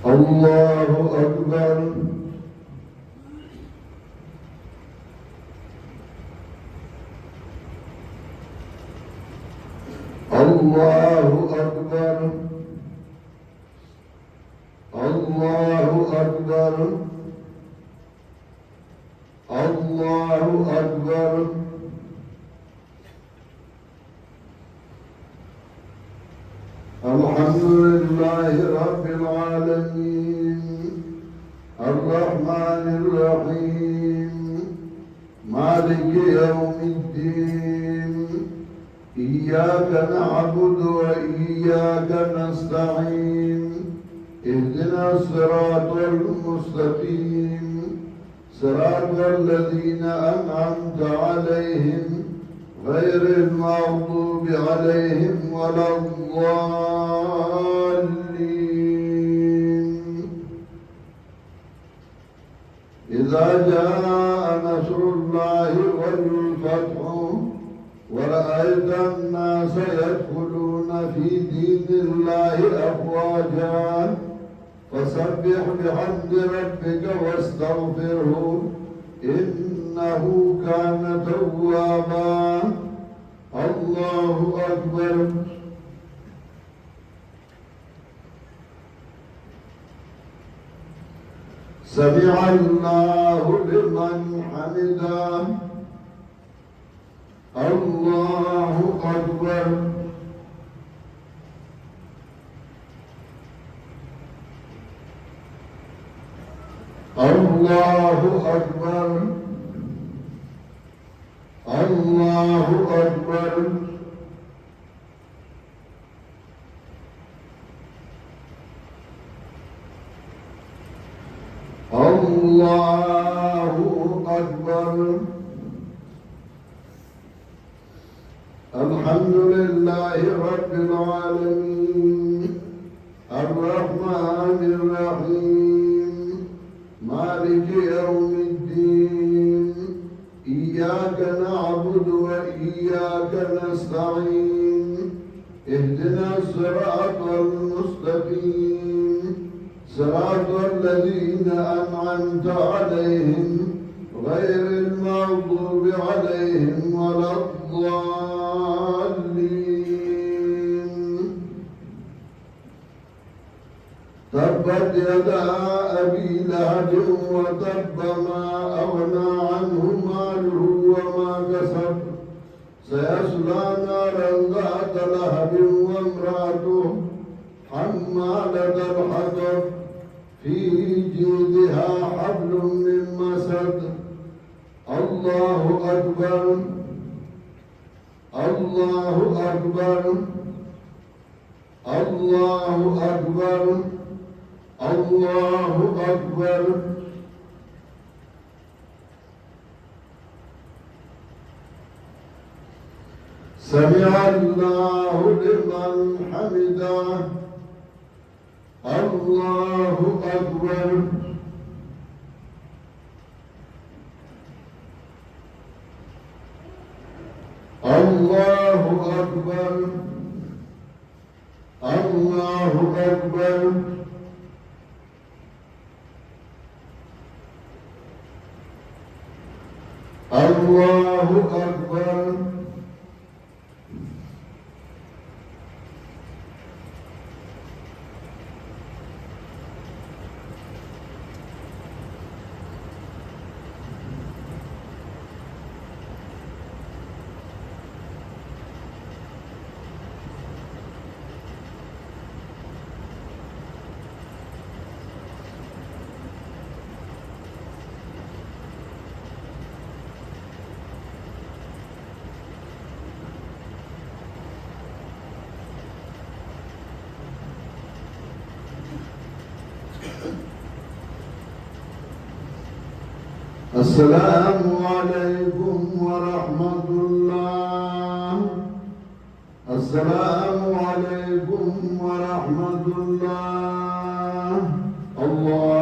الله أكبر. الله أكبر. الله أكبر. الله أكبر. الحمد لله رب العالمين الرحمن الرحيم مالك يوم الدين إياك نعبد وإياك نستعين اهدنا الصراط المستقيم صراط الذين أنعمت عليهم غير المغضوب عليهم ولا الضالين. إذا جاء نصر الله والفتح ورأيت الناس يدخلون في دين الله أفواجا فسبح بحمد ربك واستغفره إنه كان توابا. الله أكبر. سمع الله لمن حمده. الله أكبر. الله أكبر. الله أكبر. الله أكبر. الحمد لله رب العالمين الرحمن الرحيم مالك يوم الدين إياك نعبد وإياك نستعين اهدنا الصراط المستقيم صراط الذين أنعمت عليهم غير المغضوب عليهم ولا الضالين. تبت يدا أبي لهب وتب ما أغنى عنه ماله وما كسب سيصلى نارا ذات لهب وامرأته حمالة الحطب في جيدها حبل من مسد. الله أكبر. الله أكبر. الله أكبر. الله أكبر. سمع الله لمن حمده. الله أكبر. الله أكبر. الله أكبر. الله أكبر. السلام عليكم ورحمة الله. السلام عليكم ورحمة الله. الله